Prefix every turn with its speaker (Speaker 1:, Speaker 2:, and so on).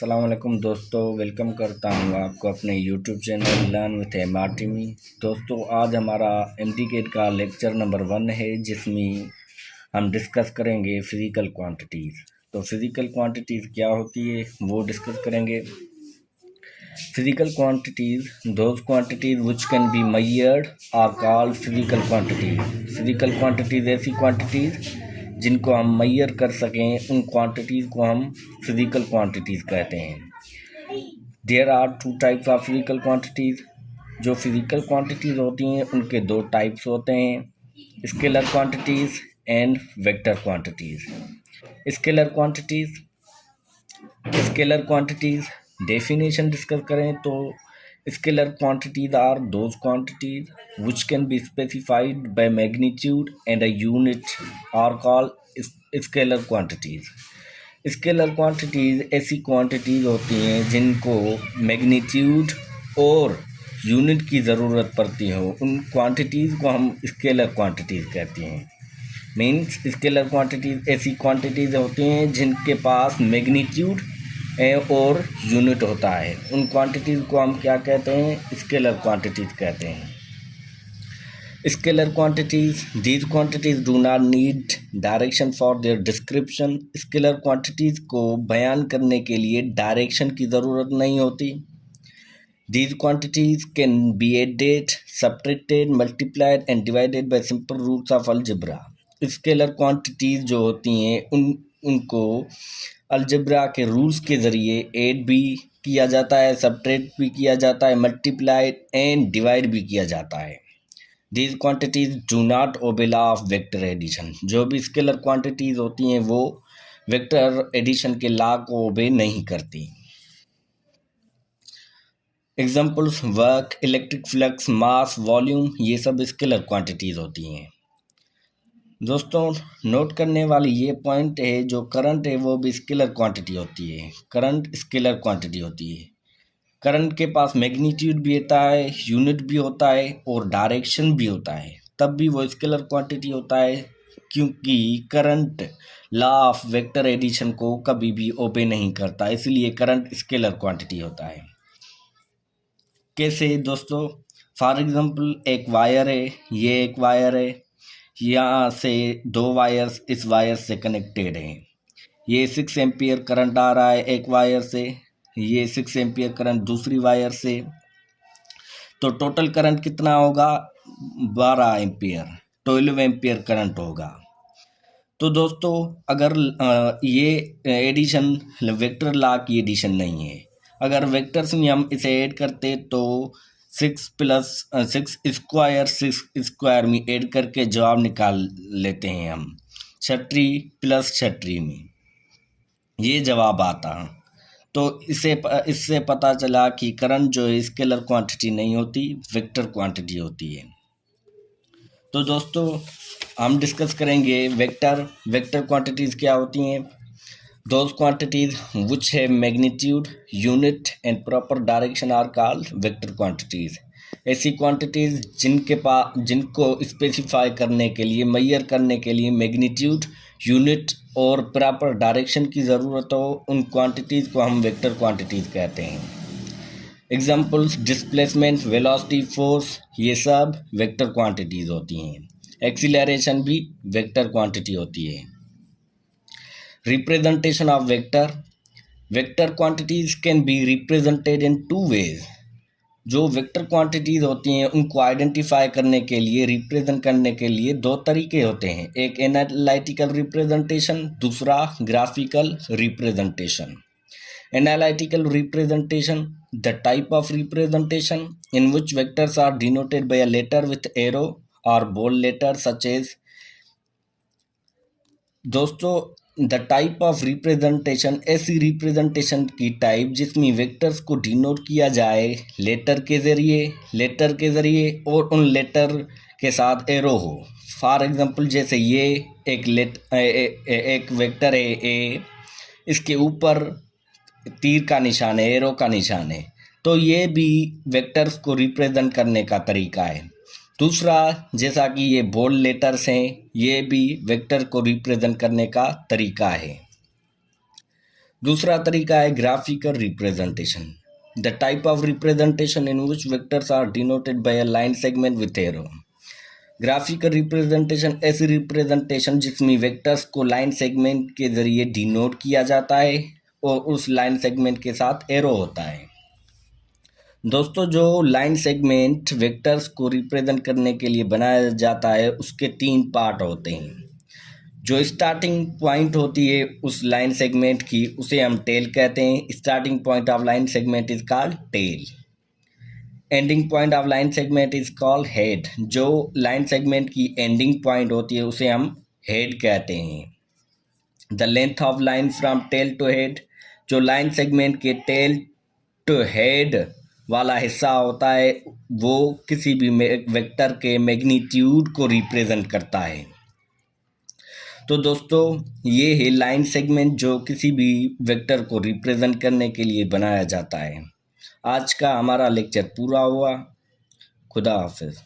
Speaker 1: अस्सलाम वालेकुम दोस्तों, वेलकम करता हूँ आपको अपने यूट्यूब चैनल लर्न विथ एमआरटीमी। दोस्तों, आज हमारा एमटीकेट का लेक्चर नंबर 1 है, जिसमें हम डिस्कस करेंगे फिज़िकल क्वांटिटीज़। तो फिज़िकल क्वांटिटीज़ क्या होती है वो डिस्कस करेंगे। Physical quantities, those quantities which can be measured are called physical quantities. Physical quantities ऐसी क्वांटिटीज़ जिनको हम मेजर कर सकें, उन क्वांटिटीज़ को हम फिज़िकल क्वांटिटीज़ कहते हैं। There are 2 types of physical quantities. जो फिज़िकल क्वांटिटीज़ होती हैं उनके 2 टाइप्स होते हैं, scalar quantities and vector quantities. Scalar quantities definition discuss करें तो scalar quantities are those quantities which can be specified by magnitude and a unit are called scalar quantities. Scalar quantities ऐसी quantities होती हैं जिनको magnitude और unit की ज़रूरत पड़ती हो, उन क्वांटिटीज़ को हम स्केलर क्वांटिटीज़ कहते हैं। मीन्स स्केलर क्वांटिटीज़ ऐसी क्वांटिटीज़ होती हैं जिनके पास मैग्नीट्यूड और यूनिट होता है, उन क्वांटिटीज़ को हम क्या कहते हैं? स्केलर क्वांटिटीज़ कहते हैं। Scalar quantities, these quantities do not need direction for their description. Scalar quantities को बयान करने के लिए डायरेक्शन की ज़रूरत नहीं होती। These quantities can be added, subtracted, multiplied and divided by simple rules of algebra. Scalar quantities जो होती हैं उनको अलजेब्रा के रूल्स के ज़रिए ऐड भी किया जाता है, सब्ट्रैक्ट भी किया जाता है, मल्टीप्लाइड एंड डिवाइड भी किया जाता है। These quantities do not obey law of vector addition. जो भी स्केलर क्वांटिटीज़ होती हैं वो वेक्टर एडिशन के लॉ को ओबे नहीं करती। एग्जाम्पल्स वर्क, इलेक्ट्रिक फ्लक्स, मास, वॉल्यूम, ये सब स्केलर क्वांटिटीज़ होती हैं। दोस्तों, नोट करने वाली ये पॉइंट है, जो करंट है वो भी स्केलर क्वांटिटी होती है। करंट स्केलर क्वांटिटी होती है। करंट के पास मैग्नीट्यूड भी होता है, यूनिट भी होता है और डायरेक्शन भी होता है, तब भी वो स्केलर क्वांटिटी होता है, क्योंकि current law of vector addition को कभी भी ओबे नहीं करता, इसलिए करंट स्केलर क्वांटिटी होता है। कैसे दोस्तों? फॉर एग्जांपल एक वायर है, ये एक वायर है, यहाँ से 2 वायर्स इस वायर से कनेक्टेड हैं। ये 6 एम्पियर करंट आ रहा है एक वायर से, ये 6 एम्पियर करंट दूसरी वायर से, तो टोटल करंट कितना होगा? 12 एम्पियर, 12 एम्पियर करंट होगा। तो दोस्तों, अगर ये एडिशन वेक्टर लॉ की एडिशन नहीं है, अगर वेक्टर्स में हम इसे ऐड करते तो 6 + 6 स्क्वायर 6 स्क्वायर में ऐड करके जवाब निकाल लेते हैं हम, 36 + 36 में ये जवाब आता। तो इससे पता चला कि करंट जो है स्केलर क्वांटिटी नहीं होती, वेक्टर क्वांटिटी होती है। तो दोस्तों, हम डिस्कस करेंगे वेक्टर क्वांटिटीज़ क्या होती हैं। Those quantities which have magnitude, unit and proper direction are called vector quantities. ऐसी क्वांटिटीज़ जिनको स्पेसिफाई करने के लिए, मेजर करने के लिए मैग्नीट्यूड, यूनिट और प्रॉपर डायरेक्शन की ज़रूरत हो, उन क्वांटिटीज़ को हम वेक्टर क्वांटिटीज़ कहते हैं। एग्जाम्पल्स डिस्प्लेसमेंट, वेलोसिटी, फोर्स, ये सब वेक्टर क्वांटिटीज़ होती हैं। एक्सीलरेशन भी वेक्टर क्वांटिटी होती है। Representation of vector quantities can be represented in 2 ways. जो वेक्टर क्वांटिटीज़ होती हैं उनको आइडेंटिफाई करने के लिए, रिप्रेजेंट करने के लिए 2 तरीके होते हैं, एक एनालिटिकल रिप्रेजेंटेशन, दूसरा graphical representation. Analytical representation, the type of representation in which vectors are denoted by a letter with arrow और बोल्ड लेटर सच एज। दोस्तों, द टाइप ऑफ रिप्रेजेंटेशन, ऐसी रिप्रेजेंटेशन की टाइप जिसमें वेक्टर्स को denote किया जाए letter के ज़रिए और उन लेटर के साथ एरो हो। फॉर एग्जांपल, जैसे ये एक वेक्टर है ए, इसके ऊपर तीर का निशान है, एरो का निशान है, तो ये भी वेक्टर्स को रिप्रेजेंट करने का तरीका है। दूसरा, जैसा कि ये बोल्ड लेटर्स हैं, ये भी वेक्टर को रिप्रेजेंट करने का तरीका है। दूसरा तरीका है graphical representation. The type of representation in which vectors are denoted by a line segment with arrow. Graphical representation ऐसी रिप्रेजेंटेशन जिसमें वेक्टर्स को लाइन सेगमेंट के जरिए डिनोट किया जाता है और उस लाइन सेगमेंट के साथ एरो होता है। दोस्तों, जो लाइन सेगमेंट वेक्टर्स को रिप्रेजेंट करने के लिए बनाया जाता है उसके 3 पार्ट होते हैं। जो स्टार्टिंग पॉइंट होती है उस लाइन सेगमेंट की उसे हम टेल कहते हैं। Starting point of line segment is called tail. Ending point of line segment is called head. जो लाइन सेगमेंट की एंडिंग पॉइंट होती है उसे हम हेड कहते हैं। The length of line from tail to head. जो लाइन सेगमेंट के टेल टू हेड वाला हिस्सा होता है वो किसी भी वेक्टर के मैग्नीट्यूड को रिप्रेजेंट करता है। तो दोस्तों, ये है लाइन सेगमेंट जो किसी भी वेक्टर को रिप्रेजेंट करने के लिए बनाया जाता है। आज का हमारा लेक्चर पूरा हुआ। खुदा हाफिज़।